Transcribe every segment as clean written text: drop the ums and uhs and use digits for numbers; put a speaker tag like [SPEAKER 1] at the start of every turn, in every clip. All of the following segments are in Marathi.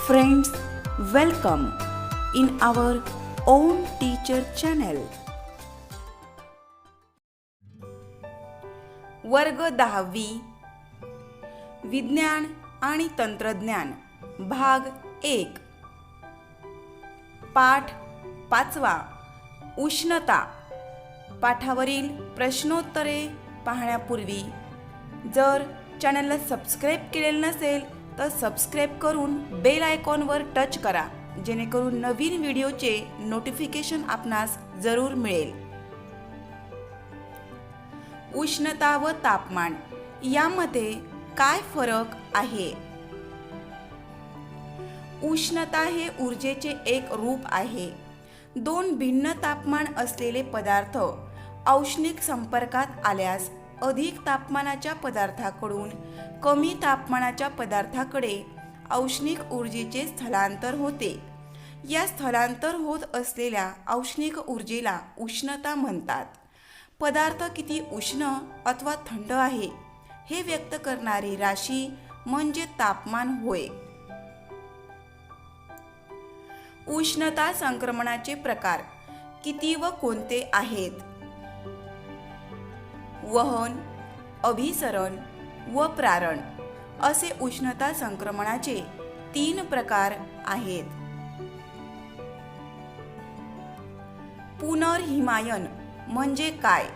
[SPEAKER 1] Friends, welcome in our own teacher channel. वर्ग 10वी विज्ञान आणि तंत्रज्ञान भाग 1 पाठ 5 उष्णता. पाठावरील प्रश्नोत्तरे पाहण्यापूर्वी जर चॅनलला सबस्क्राईब केलेले नसेल तर सबस्क्राईब करून बेल आयकॉनवर टच करा, जेणेकरून नवीन व्हिडिओचे नोटिफिकेशन आपणास जरूर मिळेल. उष्णता व तापमान यामध्ये काय फरक आहे? उष्णता हे ऊर्जेचे एक रूप आहे. दोन भिन्न तापमान असलेले पदार्थ औष्णिक संपर्कात आल्यास अधिक तापमानाच्या पदार्थाकडून कमी तापमानाच्या पदार्थाकडे औष्णिक ऊर्जेचे स्थलांतर होते. या स्थलांतर होत असलेल्या औष्णिक ऊर्जेला उष्णता म्हणतात. पदार्थ किती उष्ण अथवा थंड आहे हे व्यक्त करणारी राशी म्हणजे तापमान होय. उष्णता संक्रमणाचे प्रकार किती व कोणते आहेत? वहन, अभिसरण व प्रारण असे उष्णता संक्रमणाचे 3 प्रकार आहेत. पुनर्हिमायन म्हणजे काय?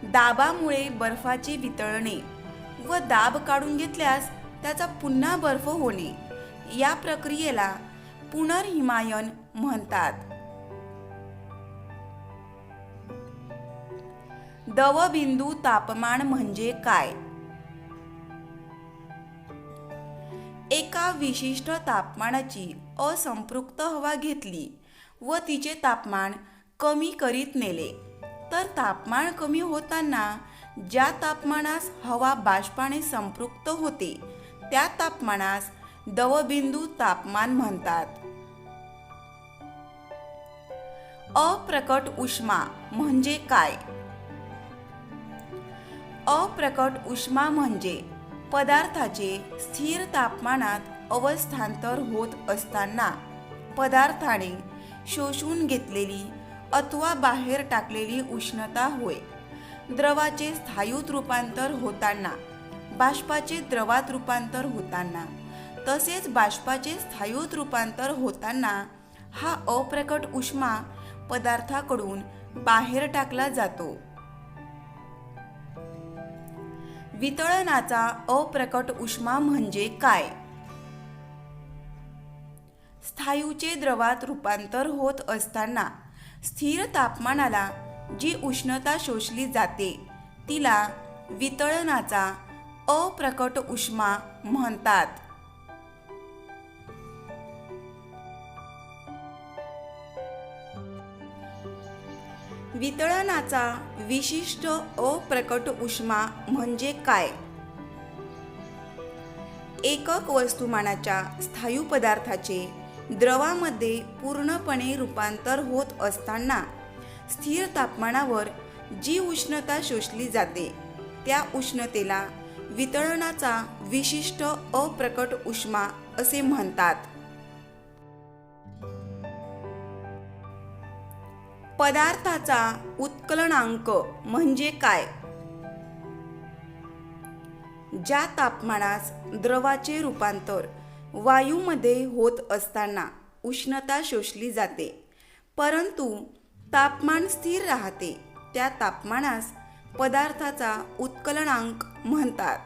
[SPEAKER 1] दाबामुळे बर्फाचे वितळणे व दाब काढून घेतल्यास त्याचा पुन्हा बर्फ होणे, या प्रक्रियेला पुनर्हिमायन म्हणतात. दवबिंदू तापमान म्हणजे काय? एका विशिष्ट तापमानाची असंपृक्त हवा घेतली व तिचे तापमान कमी करीत नेले तर तापमान कमी होताना ज्या तापमानास हवा बाष्पाने संपृक्त होते त्या तापमानास दवबिंदू तापमान म्हणतात. अप्रकट उष्मा म्हणजे काय? अप्रकट उष्मा म्हणजे पदार्थाचे स्थिर तापमानात अवस्थांतर होत असताना पदार्थाने शोषून घेतलेली अथवा बाहेर टाकलेली उष्णता होय. द्रवाचे स्थायूत रूपांतर होताना, बाष्पाचे द्रवात रूपांतर होताना तसेच बाष्पाचे स्थायूत रूपांतर होताना हा अप्रकट उष्मा पदार्थाकडून बाहेर टाकला जातो. वितळणाचा अप्रकट उष्मा म्हणजे काय? स्थायूचे द्रवात रूपांतर होत असताना स्थिर तापमानाला जी उष्णता शोषली जाते तिला वितळणाचा अप्रकट उष्मा म्हणतात. वितळणाचा विशिष्ट अप्रकट उष्मा म्हणजे काय? एकक वस्तुमानाच्या स्थायू पदार्थाचे द्रवामध्ये पूर्णपणे रूपांतर होत असताना स्थिर तापमानावर जी उष्णता शोषली जाते त्या उष्णतेला वितळणाचा विशिष्ट अप्रकट उष्मा असे म्हणतात. पदार्थाचा उत्कलनांक म्हणजे काय? ज्या तापमानास द्रवाचे रूपांतर वायूमध्ये होत असताना उष्णता शोषली जाते परंतु तापमान स्थिर राहते त्या तापमानास पदार्थाचा उत्कलनांक म्हणतात.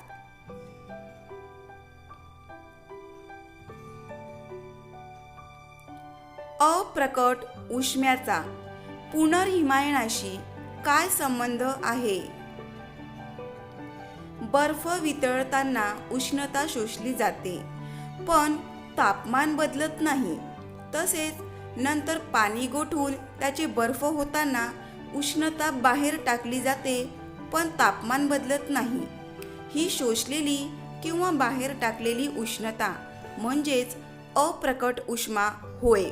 [SPEAKER 1] अप्रकट उष्म्याचा पुनर्हिमायनाशी काय संबंध आहे? बर्फ वितळताना उष्णता शोषली जाते पण तापमान बदलत नाही. तसेच नंतर पाणी गोठून त्याचे बर्फ होताना उष्णता बाहेर टाकली जाते पण तापमान बदलत नाही. ही शोषलेली किंवा बाहेर टाकलेली उष्णता म्हणजेच अप्रकट उष्मा होय.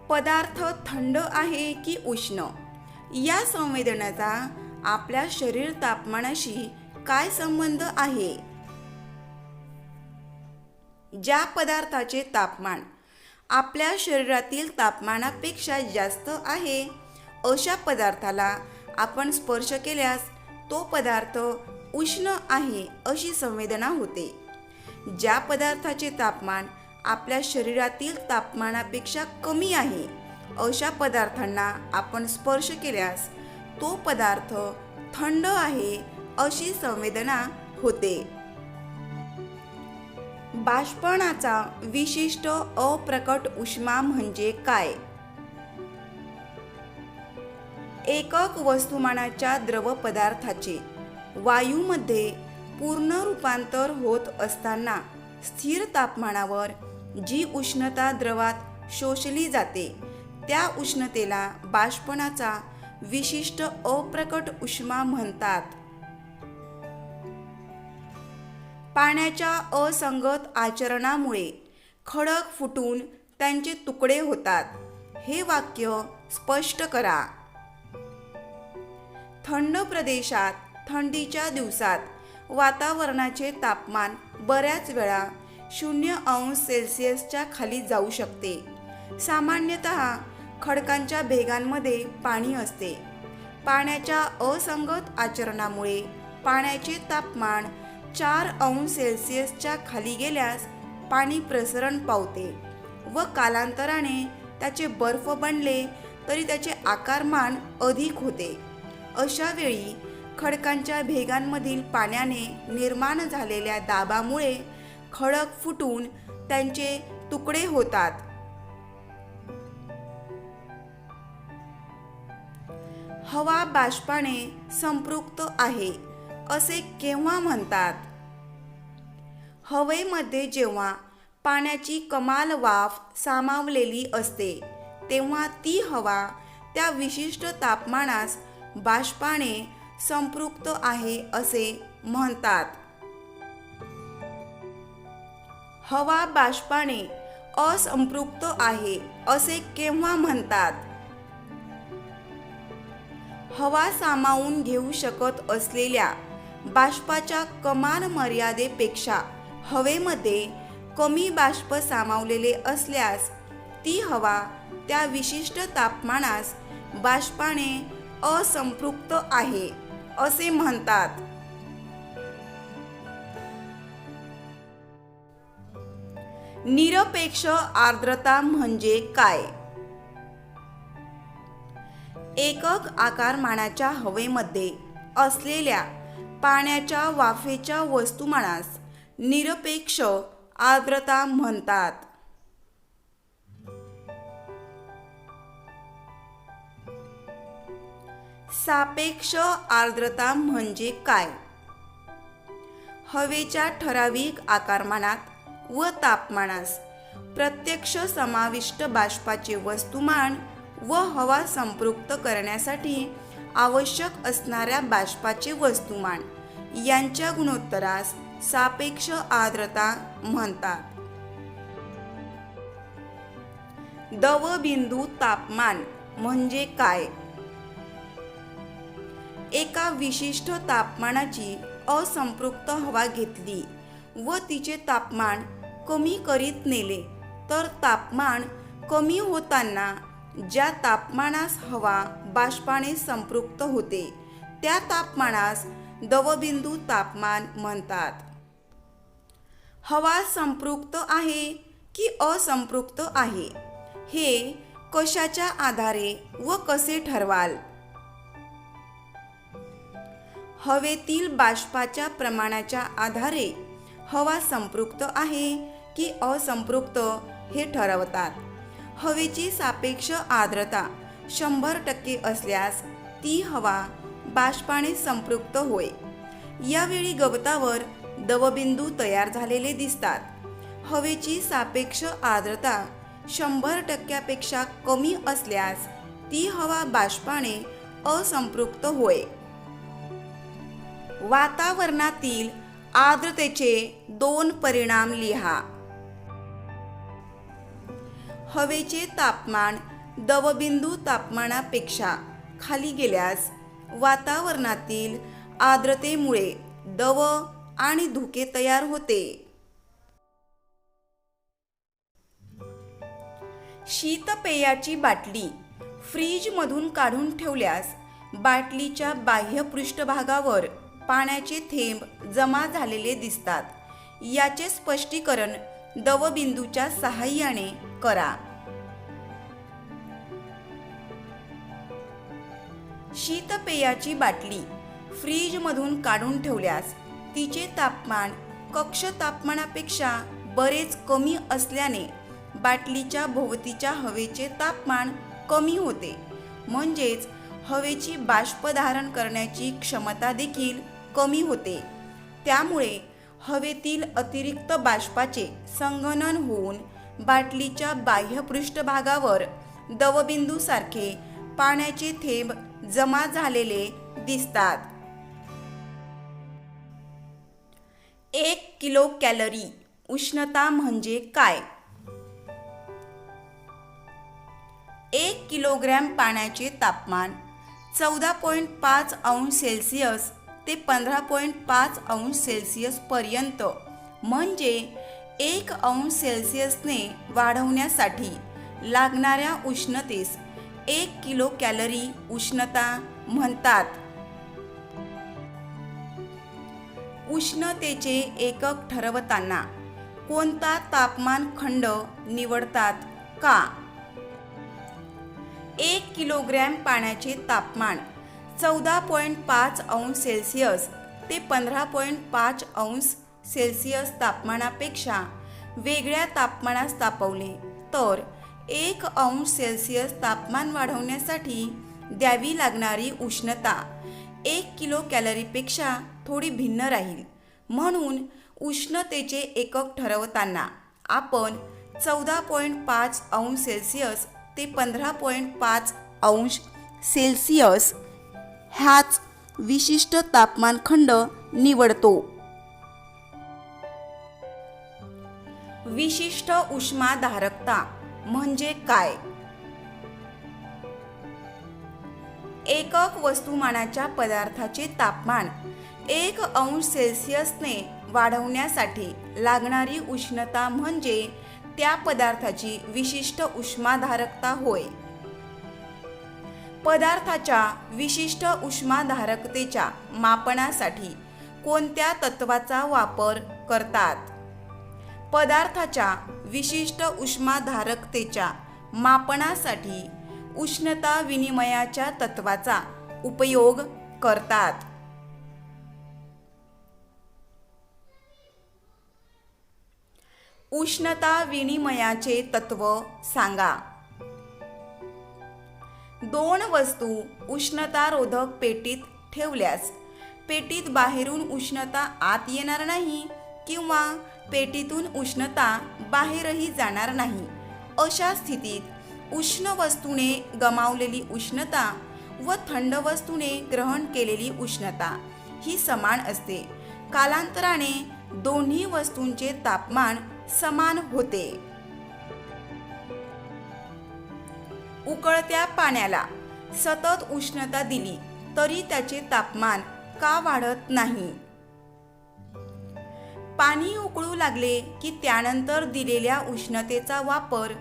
[SPEAKER 1] पदार्थ थंड आहे की उष्ण या संवेदनाचा आपल्या शरीर तापमानाशी काय संबंध आहे? ज्या पदार्थाचे तापमान आपल्या शरीरातील तापमानापेक्षा जास्त आहे अशा पदार्थाला आपण स्पर्श केल्यास तो पदार्थ उष्ण आहे अशी संवेदना होते. ज्या पदार्थाचे तापमान आपल्या शरीरातील तापमानापेक्षा कमी आहे अशा पदार्थांना आपण स्पर्श केल्यास तो पदार्थ थंड आहे अशी संवेदना होते. बाष्पणाचा विशिष्ट अप्रकट उष्मा म्हणजे काय? एकक वस्तुमानाच्या द्रव पदार्थाचे वायूमध्ये पूर्ण रूपांतर होत असताना स्थिर तापमानावर जी उष्णता द्रवात शोषली जाते त्या उष्णतेला बाष्पणाचा विशिष्ट अप्रकट उष्मा म्हणतात. पाण्याच्या असंगत आचरणामुळे खडक फुटून त्यांचे तुकडे होतात. हे वाक्य स्पष्ट करा. थंड प्रदेशात थंडीच्या दिवसात वातावरणाचे तापमान बऱ्याच वेळा 0°C खाली जाऊ शकते. सामान्यतः खडकांच्या भेगांमध्ये पाणी असते. पाण्याच्या असंगत आचरणामुळे पाण्याचे तापमान 4°C खाली गेल्यास पाणी प्रसरण पावते व कालांतराने त्याचे बर्फ बनले तरी त्याचे आकारमान अधिक होते. अशा वेळी खडकांच्या भेगांमधील पाण्याने निर्माण झालेल्या दाबामुळे खडक फुटून त्यांचे तुकडे होतात. हवा बाष्पाने संपृक्त आहे असे केव्हा म्हणतात? हवेमध्ये जेव्हा पाण्याची कमाल वाफ सामावलेली असते तेव्हा ती हवा त्या विशिष्ट तापमानास बाष्पाने संपृक्त आहे असे म्हणतात. हवा बाष्पाने असंपृक्त आहे असे केव्हा म्हणतात? हवा सामावून घेऊ शकत असलेल्या बाष्पाच्या कमाल मर्यादेपेक्षा हवेमध्ये कमी बाष्प सामावलेले असल्यास ती हवा त्या विशिष्ट तापमानास बाष्पाने असंपृक्त आहे असे म्हणतात. निरपेक्ष आर्द्रता म्हणजे काय? एकक आकारमानाच्या हवेमध्ये असलेल्या पाण्याच्या वाफेच्या वस्तुमानास निरपेक्ष आर्द्रता म्हणतात. सापेक्ष आर्द्रता म्हणजे काय? हवेच्या ठराविक आकारमानात व तापमानास प्रत्यक्ष समाविष्ट बाष्पाचे वस्तुमान व हवा संपृक्त करण्यासाठी आवश्यक असणाऱ्या बाष्पाचे वस्तुमान यांच्या गुणोत्तरास सापेक्ष आर्द्रता म्हणतात. दवबिंदू तापमान म्हणजे काय? एका विशिष्ट तापमानाची असंपृक्त हवा घेतली व तिचे तापमान कमी करीत नेले तर तापमान कमी होताना ज्या तापमानास हवा बाष्पाने संपृक्त होते त्या तापमानास दवबिंदू तापमान म्हणतात. हवा संपृक्त आहे की असंपृक्त आहे हे कशाच्या आधारे व कसे ठरवाल? हवेतील बाष्पाच्या प्रमाणाच्या आधारे हवा संपृक्त आहे की असंपृक्त हे ठरवतात. हवेची सापेक्ष आर्द्रता 100% असल्यास ती हवा बाष्पाने संपृक्त होय. यावेळी गवतावर दवबिंदू तयार झालेले दिसतात. हवेची सापेक्ष आर्द्रता 100% कमी असल्यास ती हवा बाष्पाने असंपृक्त होय. वातावरणातील आर्द्रतेचे 2 परिणाम लिहा. हवेचे तापमान दवबिंदू तापमानापेक्षा खाली गेल्यास वातावरणातील आर्द्रतेमुळे दव आणि धुके तयार होते. शीतपेयाची बाटली फ्रीजमधून काढून ठेवल्यास बाटलीच्या बाह्य पृष्ठभागावर पाण्याचे थेंब जमा झालेले दिसतात. याचे स्पष्टीकरण दवबिंदूच्या सहाय्याने करा. शीतपेयाची बाटली फ्रीजमधून काढून ठेवल्यास तिचे तापमान कक्ष तापमानापेक्षा बरेच कमी असल्याने बाटलीच्या भोवतीच्या हवेचे तापमान कमी होते. म्हणजेच हवेची बाष्प धारण करण्याची क्षमता देखील कमी होते. त्यामुळे हवेतील अतिरिक्त बाष्पाचे संघनन होऊन बाटलीच्या बाह्य पृष्ठभागावर दवबिंदूसारखे पाण्याचे थेंब जमा झालेले दिसतात. 1 किलो कॅलरी उष्णता म्हणजे काय? 1 किलोग्रॅम पाण्याचे तापमान 14.5 अंश सेल्सिअस ते 15.5 अंश सेल्सिअस पर्यंत म्हणजे 1 अंश सेल्सिअसने वाढवण्यासाठी लागणाऱ्या उष्णतेस 1 किलो कॅलरी उष्णता म्हणतात. उष्णतेचे एकक ठरवताना कोणता तापमान खंड निवडतात का? 1 किलोग्रॅम पाण्याचे तापमान 14.5 अंश सेल्सिअस ते 15.5 अंश सेल्सिअस तापमानापेक्षा वेगळ्या तापमानास तापवले तर 1 अंश सेल्सिअस तापमान वाढवण्यासाठी द्यावी लागणारी उष्णता 1 किलो कॅलरीपेक्षा थोडी भिन्न राहील. म्हणून उष्णतेचे एकक ठरवताना आपण 14.5 अंश सेल्सिअस ते 15.5 अंश सेल्सिअस हाच विशिष्ट तापमानखंड निवडतो. विशिष्ट उष्माधारकता म्हणजे काय? एकक वस्तुमानाच्या पदार्थाचे तापमान 1 अंश सेल्सिअसने वाढवण्यासाठी लागणारी उष्णता म्हणजे त्या पदार्थाची विशिष्ट उष्माधारकता होय. पदार्थाच्या विशिष्ट उष्माधारकतेच्या मापनासाठी कोणत्या तत्वाचा वापर करतात? पदार्थाच्या विशिष्ट उष्माधारकतेच्या मापनासाठी उष्णता विनिमयाच्या तत्वाचा उपयोग करतात. उष्णता विनिमयाचे तत्व सांगा. 2 वस्तू उष्णतारोधक पेटीत ठेवल्यास पेटीत बाहेरून उष्णता आत येणार नाही किंवा पेटीतून उष्णता बाहेरही जाणार नाही. अशा स्थितीत उष्ण वस्तूने गमावलेली उष्णता व थंड वस्तूने ग्रहण केलेली उष्णता ही समान असते. कालांतराने दोन्ही वस्तूंचे तापमान समान होते. उकळत्या पाण्याला सतत उष्णता दिली तरी त्याचे तापमान का वाढत नाही? पाणी उकळू लागले की त्यानंतर दिलेल्या उष्णतेचा वापर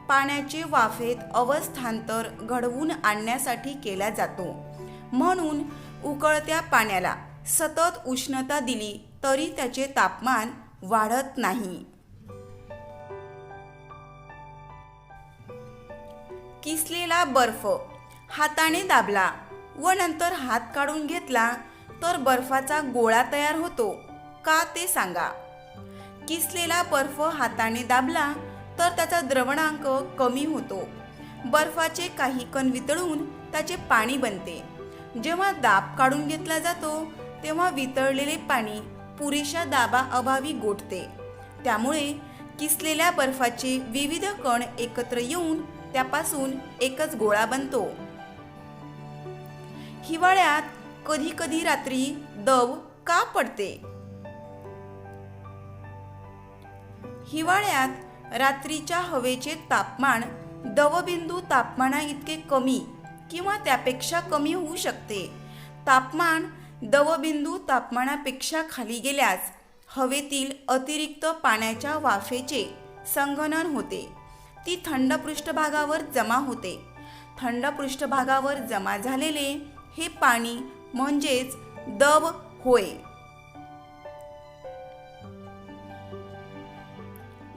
[SPEAKER 1] पाण्याचे वाफेत अवस्थांतर घडवून आणण्यासाठी केला जातो. म्हणून उकळत्या पाण्याला सतत उष्णता दिली तरी त्याचे तापमान वाढत नाही. किसलेला बर्फ हाताने दाबला व नंतर हात काढून घेतला तर बर्फाचा गोळा तयार होतो का ते सांगा. किसलेला बर्फ हाताने दाबला तर त्याचा द्रवणांक कमी होतो. बर्फाचे काही कण वितळून त्याचे पाणी बनते. जेव्हा दाब काढून घेतला जातो तेव्हा वितळलेले पाणी पुरेशा दाबाअभावी गोठते. त्यामुळे किसलेल्या बर्फाचे विविध कण एकत्र येऊन त्यापासून एकच गोळा बनतो. हिवाळ्यात कधी कधी रात्री दव का पडते? हिवाळ्यात रात्रीच्या हवेचे तापमान दवबिंदू तापमाना इतके कमी किंवा त्यापेक्षा कमी होऊ शकते. तापमान दवबिंदू तापमानापेक्षा खाली गेल्यास हवेतील अतिरिक्त पाण्याच्या वाफेचे संघनन होते. ती थंड पृष्ठभागावर जमा होते. थंड पृष्ठभागावर जमा झालेले हे पाणी म्हणजेच दव होय.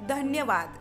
[SPEAKER 1] धन्यवाद.